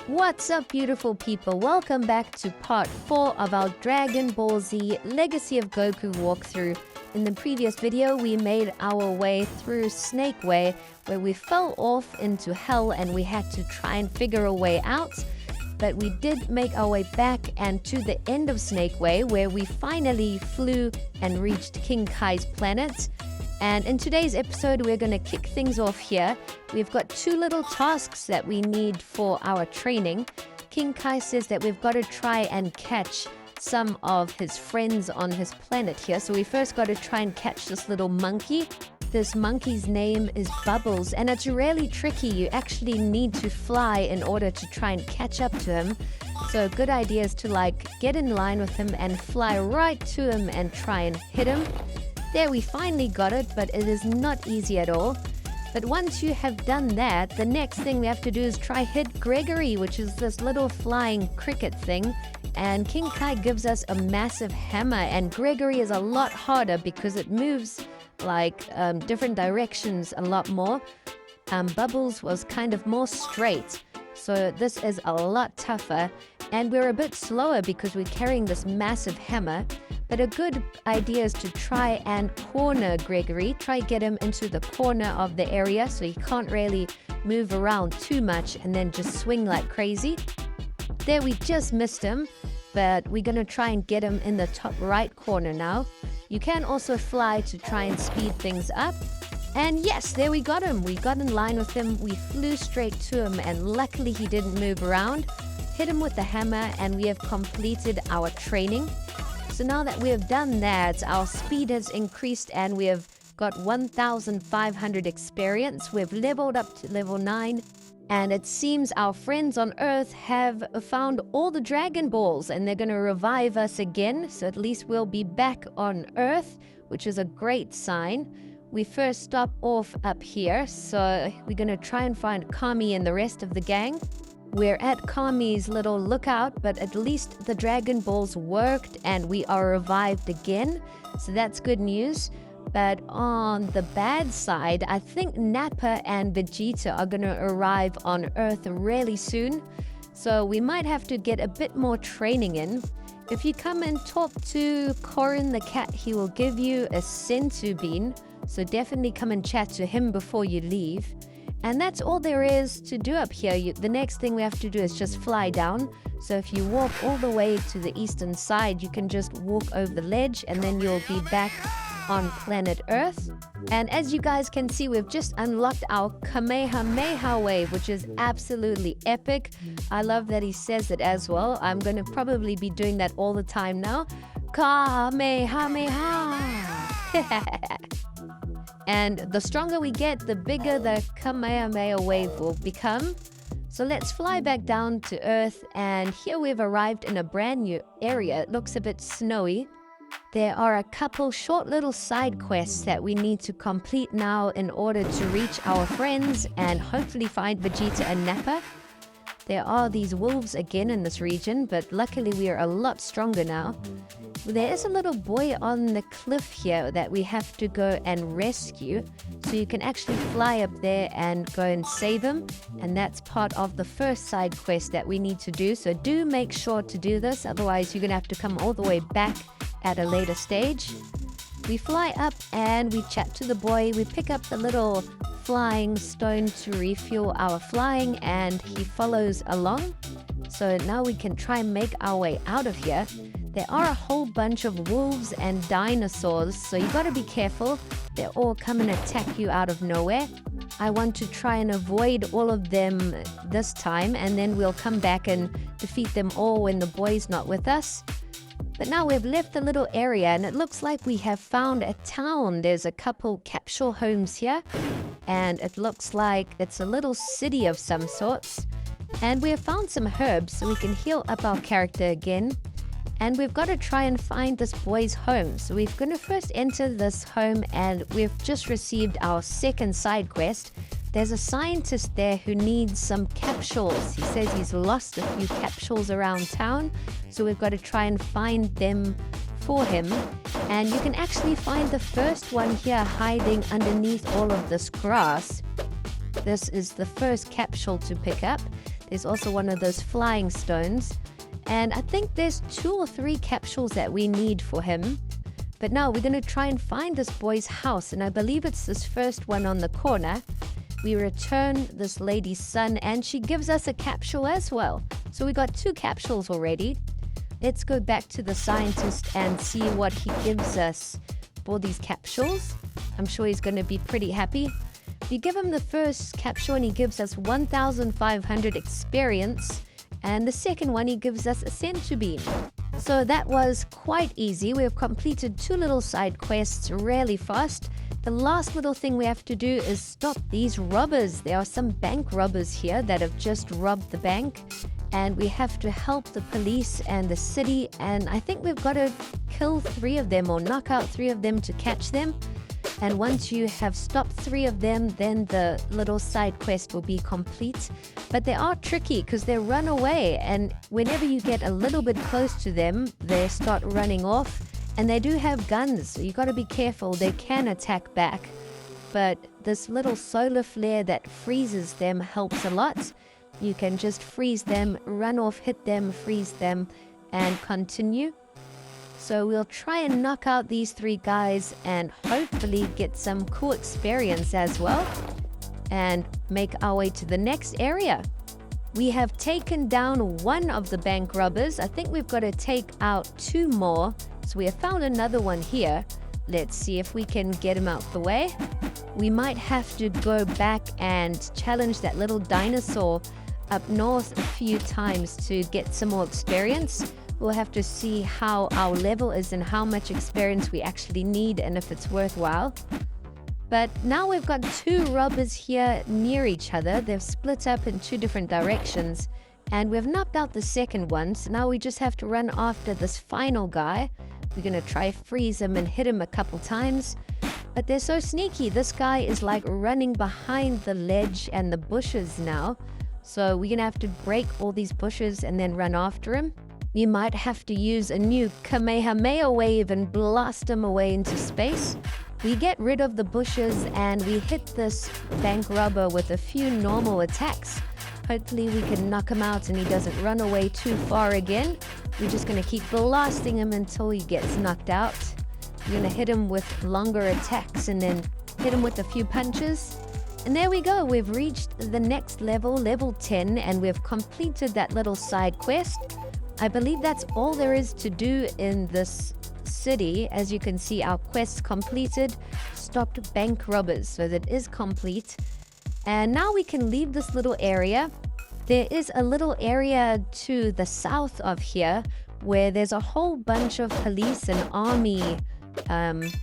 What's up, beautiful people? Welcome back to part 4 of our Dragon Ball Z Legacy of Goku walkthrough. In the previous video, we made our way through Snake Way, where we fell off into hell and we had to try and figure a way out. But we did make our way back and to the end of Snake Way, where we finally flew and reached King Kai's planet. And in today's episode, we're going to kick things off here. We've got 2 little tasks that we need for our training. King Kai says that we've got to try and catch some of his friends on his planet here. So we first got to try and catch this little monkey. This monkey's name is Bubbles, and it's really tricky. You actually need to fly in order to try and catch up to him. So a good idea is to get in line with him and fly right to him and try and hit him. There, we finally got it, but it is not easy at all. But once you have done that, the next thing we have to do is try hit Gregory, which is this little flying cricket thing. And King Kai gives us a massive hammer, and Gregory is a lot harder because it moves different directions a lot more. Bubbles was kind of more straight, so this is a lot tougher. And we're a bit slower because we're carrying this massive hammer. But a good idea is to try and corner Gregory. Try get him into the corner of the area so he can't really move around too much and then just swing like crazy. There, we just missed him, but we're going to try and get him in the top right corner now. You can also fly to try and speed things up. And yes, there we got him. We got in line with him. We flew straight to him, and luckily he didn't move around. Hit him with the hammer, and we have completed our training. So now that we have done that, our speed has increased and we have got 1,500 experience. We've leveled up to level 9. And it seems our friends on Earth have found all the Dragon Balls and they're going to revive us again. So at least we'll be back on Earth, which is a great sign. We first stop off up here. So we're going to try and find Kami and the rest of the gang. We're at Kami's little lookout, but at least the Dragon Balls worked and we are revived again. So that's good news. But on the bad side, I think Nappa and Vegeta are going to arrive on Earth really soon. So we might have to get a bit more training in. If you come and talk to Corin the cat, he will give you a senzu bean. So definitely come and chat to him before you leave. And that's all there is to do up here. The next thing we have to do is just fly down. So if you walk all the way to the eastern side, you can just walk over the ledge and then you'll be back on planet Earth. And as you guys can see, we've just unlocked our Kamehameha wave, which is absolutely epic. I love that he says it as well. I'm going to probably be doing that all the time now. Kamehameha! And the stronger we get, the bigger the Kamehameha wave will become. So let's fly back down to Earth, and here we've arrived in a brand new area. It looks a bit snowy. There are a couple short little side quests that we need to complete now in order to reach our friends and hopefully find Vegeta and Nappa. There are these wolves again in this region, but luckily we are a lot stronger now. There is a little boy on the cliff here that we have to go and rescue. So you can actually fly up there and go and save him. And that's part of the first side quest that we need to do. So do make sure to do this. Otherwise, you're going to have to come all the way back at a later stage. We fly up and we chat to the boy. We pick up the little flying stone to refuel our flying, and he follows along. So now we can try and make our way out of here. There are a whole bunch of wolves and dinosaurs, so you gotta be careful. They're all coming to attack you out of nowhere. I want to try and avoid all of them this time, and then we'll come back and defeat them all when the boy's not with us. But now we've left the little area and it looks like we have found a town. There's a couple capsule homes here and it looks like it's a little city of some sorts. And we have found some herbs so we can heal up our character again. And we've got to try and find this boy's home. So we're going to first enter this home and we've just received our second side quest. There's a scientist there who needs some capsules. He says he's lost a few capsules around town. So we've got to try and find them for him. And you can actually find the first one here hiding underneath all of this grass. This is the first capsule to pick up. There's also one of those flying stones. And I think there's 2 or 3 capsules that we need for him. But now we're going to try and find this boy's house. And I believe it's this first one on the corner. We return this lady's son and she gives us a capsule as well. So we got 2 capsules already. Let's go back to the scientist and see what he gives us for these capsules. I'm sure he's going to be pretty happy. We give him the first capsule and he gives us 1,500 experience. And the second one, he gives us a centubeam. So that was quite easy. We have completed 2 little side quests really fast. The last little thing we have to do is stop these robbers. There are some bank robbers here that have just robbed the bank. And we have to help the police and the city. And I think we've got to kill 3 of them or knock out 3 of them to catch them. And once you have stopped 3 of them, then the little side quest will be complete. But they are tricky because they run away. And whenever you get a little bit close to them, they start running off. And they do have guns, so you got to be careful. They can attack back. But this little solar flare that freezes them helps a lot. You can just freeze them, run off, hit them, freeze them, and continue. So we'll try and knock out these 3 guys and hopefully get some cool experience as well. And make our way to the next area. We have taken down 1 of the bank robbers. I think we've got to take out 2 more. So we have found another one here. Let's see if we can get him out the way. We might have to go back and challenge that little dinosaur up north a few times to get some more experience. We'll have to see how our level is and how much experience we actually need and if it's worthwhile. But now we've got 2 robbers here near each other. They've split up in 2 different directions. And we've knocked out the second one. So now we just have to run after this final guy. We're going to try freeze him and hit him a couple times. But they're so sneaky. This guy is like running behind the ledge and the bushes now. So we're going to have to break all these bushes and then run after him. We might have to use a new Kamehameha wave and blast him away into space. We get rid of the bushes and we hit this bank robber with a few normal attacks. Hopefully we can knock him out and he doesn't run away too far again. We're just going to keep blasting him until he gets knocked out. We're going to hit him with longer attacks and then hit him with a few punches. And there we go. We've reached the next level, level 10, and we've completed that little side quest. I believe that's all there is to do in this city. As you can see, our quest completed. Stopped bank robbers, so that is complete. And now we can leave this little area. There is a little area to the south of here where there's a whole bunch of police and army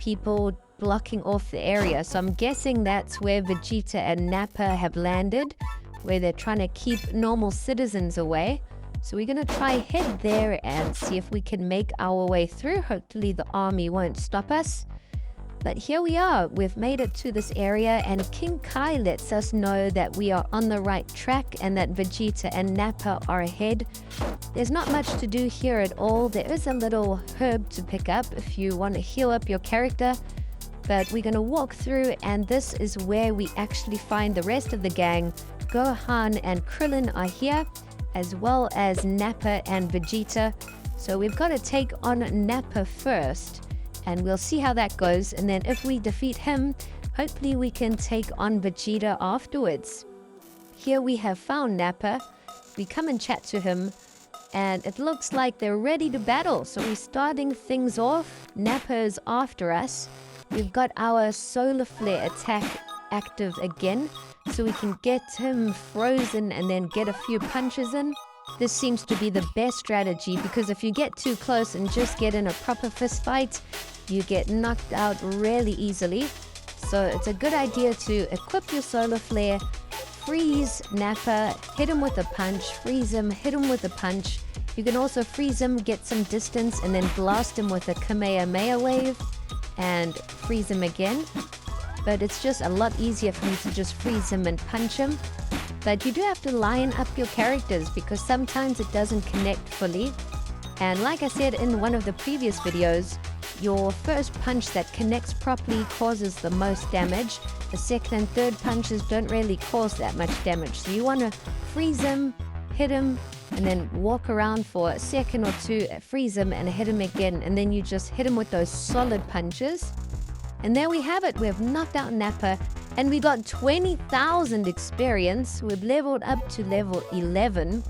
people blocking off the area. So I'm guessing that's where Vegeta and Nappa have landed, where they're trying to keep normal citizens away. So we're going to try head there and see if we can make our way through. Hopefully the army won't stop us. But here we are. We've made it to this area and King Kai lets us know that we are on the right track and that Vegeta and Nappa are ahead. There's not much to do here at all. There is a little herb to pick up if you want to heal up your character. But we're going to walk through and this is where we actually find the rest of the gang. Gohan and Krillin are here, as well as Nappa and Vegeta. So we've got to take on Nappa first. And we'll see how that goes. And then if we defeat him, hopefully we can take on Vegeta afterwards. Here we have found Nappa. We come and chat to him. And it looks like they're ready to battle. So we're starting things off. Nappa is after us. We've got our solar flare attack active again. So we can get him frozen and then get a few punches in. This seems to be the best strategy because if you get too close and just get in a proper fist fight, you get knocked out really easily. So it's a good idea to equip your solar flare, freeze Nappa, hit him with a punch, freeze him, hit him with a punch. You can also freeze him, get some distance, and then blast him with a Kamehameha wave and freeze him again. But it's just a lot easier for me to just freeze him and punch him. But you do have to line up your characters because sometimes it doesn't connect fully. And like I said in one of the previous videos, your first punch that connects properly causes the most damage. The second and third punches don't really cause that much damage. So you want to freeze him, hit him, and then walk around for a second or two, freeze him and hit him again. And then you just hit him with those solid punches. And there we have it. We have knocked out Nappa. And we got 20,000 experience. We've leveled up to level 11.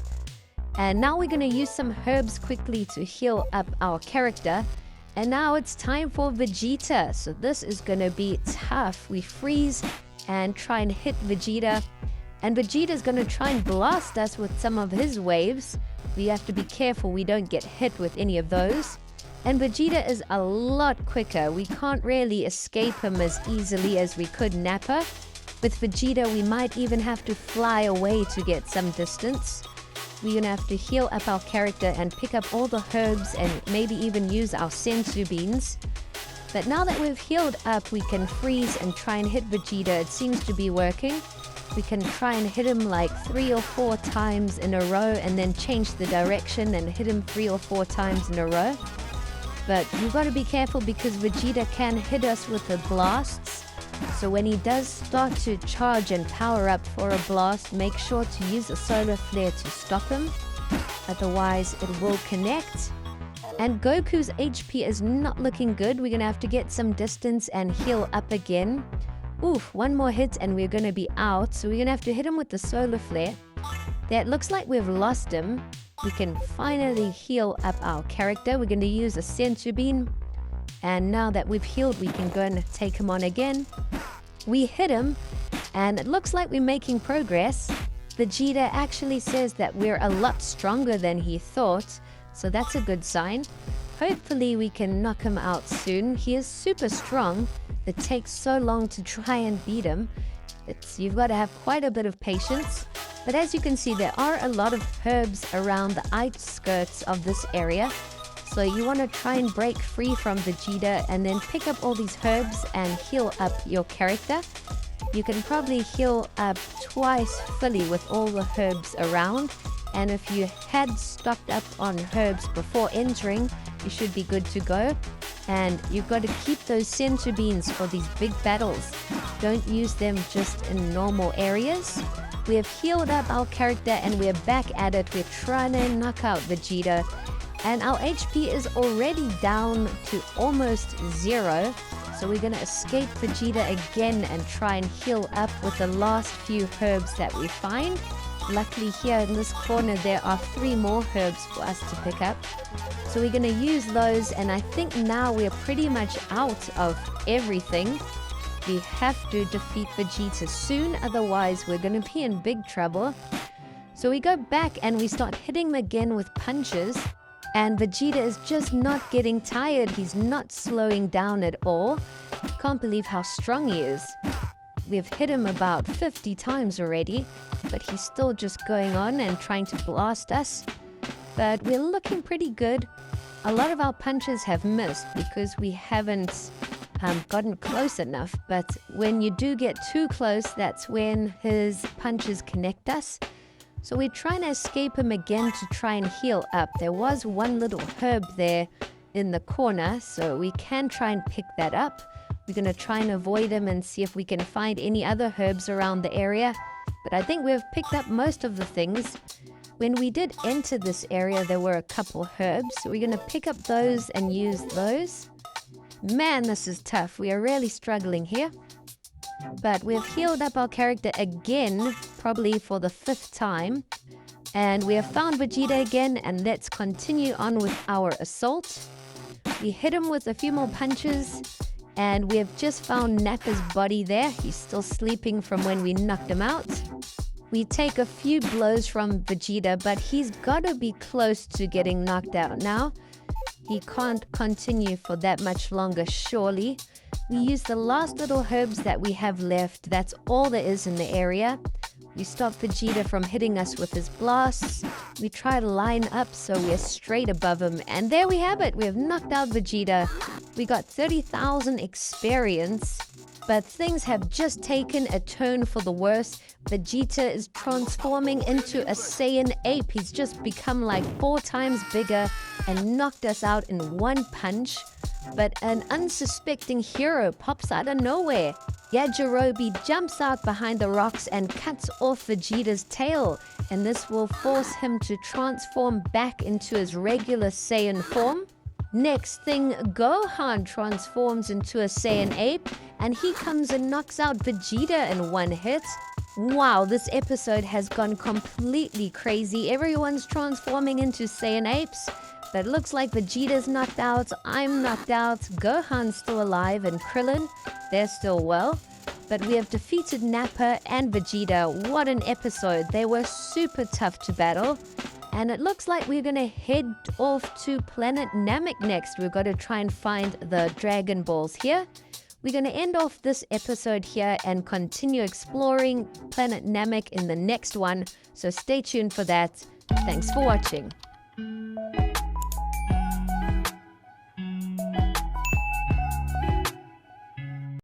And now we're going to use some herbs quickly to heal up our character. And now it's time for Vegeta. So this is going to be tough. We freeze and try and hit Vegeta. And Vegeta's going to try and blast us with some of his waves. We have to be careful we don't get hit with any of those. And Vegeta is a lot quicker. We can't really escape him as easily as we could Nappa. With Vegeta, we might even have to fly away to get some distance. We're going to have to heal up our character and pick up all the herbs and maybe even use our sensu beans. But now that we've healed up, we can freeze and try and hit Vegeta. It seems to be working. We can try and hit him like 3 or 4 times in a row and then change the direction and hit him 3 or 4 times in a row. But you've got to be careful because Vegeta can hit us with the blasts. So when he does start to charge and power up for a blast, make sure to use a solar flare to stop him. Otherwise, it will connect. And Goku's HP is not looking good. We're going to have to get some distance and heal up again. Oof, one more hit and we're going to be out. So we're going to have to hit him with the solar flare. That looks like we've lost him. We can finally heal up our character. We're going to use a sensu bean. And now that we've healed, we can go and take him on again. We hit him, and it looks like we're making progress. Vegeta actually says that we're a lot stronger than he thought, so that's a good sign. Hopefully we can knock him out soon. He is super strong. It takes so long to try and beat him. You've got to have quite a bit of patience. But as you can see, there are a lot of herbs around the outskirts of this area. So you want to try and break free from Vegeta and then pick up all these herbs and heal up your character. You can probably heal up twice fully with all the herbs around. And if you had stocked up on herbs before entering, you should be good to go. And you've got to keep those sensu beans for these big battles. Don't use them just in normal areas. We have healed up our character and we're back at it. We're trying to knock out Vegeta. And our HP is already down to almost 0. So we're going to escape Vegeta again and try and heal up with the last few herbs that we find. Luckily here in this corner there are 3 more herbs for us to pick up. So we're going to use those, and I think now we're pretty much out of everything. We have to defeat Vegeta soon, otherwise we're going to be in big trouble. So we go back and we start hitting him again with punches. And Vegeta is just not getting tired. He's not slowing down at all. Can't believe how strong he is. We've hit him about 50 times already, but he's still just going on and trying to blast us. But we're looking pretty good. A lot of our punches have missed because we haven't gotten close enough. But when you do get too close, that's when his punches connect us. So we're trying to escape him again to try and heal up. There was one little herb there in the corner, so we can try and pick that up. We're going to try and avoid him and see if we can find any other herbs around the area. But I think we've picked up most of the things. When we did enter this area, there were a couple herbs. So we're going to pick up those and use those. Man, this is tough. We are really struggling here. But we've healed up our character again, probably for the 5th time. And we have found Vegeta again, and let's continue on with our assault. We hit him with a few more punches, and we have just found Nappa's body there. He's still sleeping from when we knocked him out. We take a few blows from Vegeta, but he's got to be close to getting knocked out now. He can't continue for that much longer, surely. We use the last little herbs that we have left. That's all there is in the area. We stop Vegeta from hitting us with his blasts. We try to line up so we're straight above him. And there we have it. We have knocked out Vegeta. We got 30,000 experience. But things have just taken a turn for the worse. Vegeta is transforming into a Saiyan Ape. He's just become like 4 times bigger and knocked us out in one punch. But an unsuspecting hero pops out of nowhere. Yajirobe jumps out behind the rocks and cuts off Vegeta's tail, and this will force him to transform back into his regular Saiyan form. Next thing, Gohan transforms into a Saiyan ape, and he comes and knocks out Vegeta in one hit. Wow, this episode has gone completely crazy. Everyone's transforming into Saiyan apes. But it looks like Vegeta's knocked out, I'm knocked out, Gohan's still alive, and Krillin, they're still well. But we have defeated Nappa and Vegeta. What an episode. They were super tough to battle. And it looks like we're going to head off to Planet Namek next. We've got to try and find the Dragon Balls here. We're going to end off this episode here and continue exploring Planet Namek in the next one. So stay tuned for that. Thanks for watching.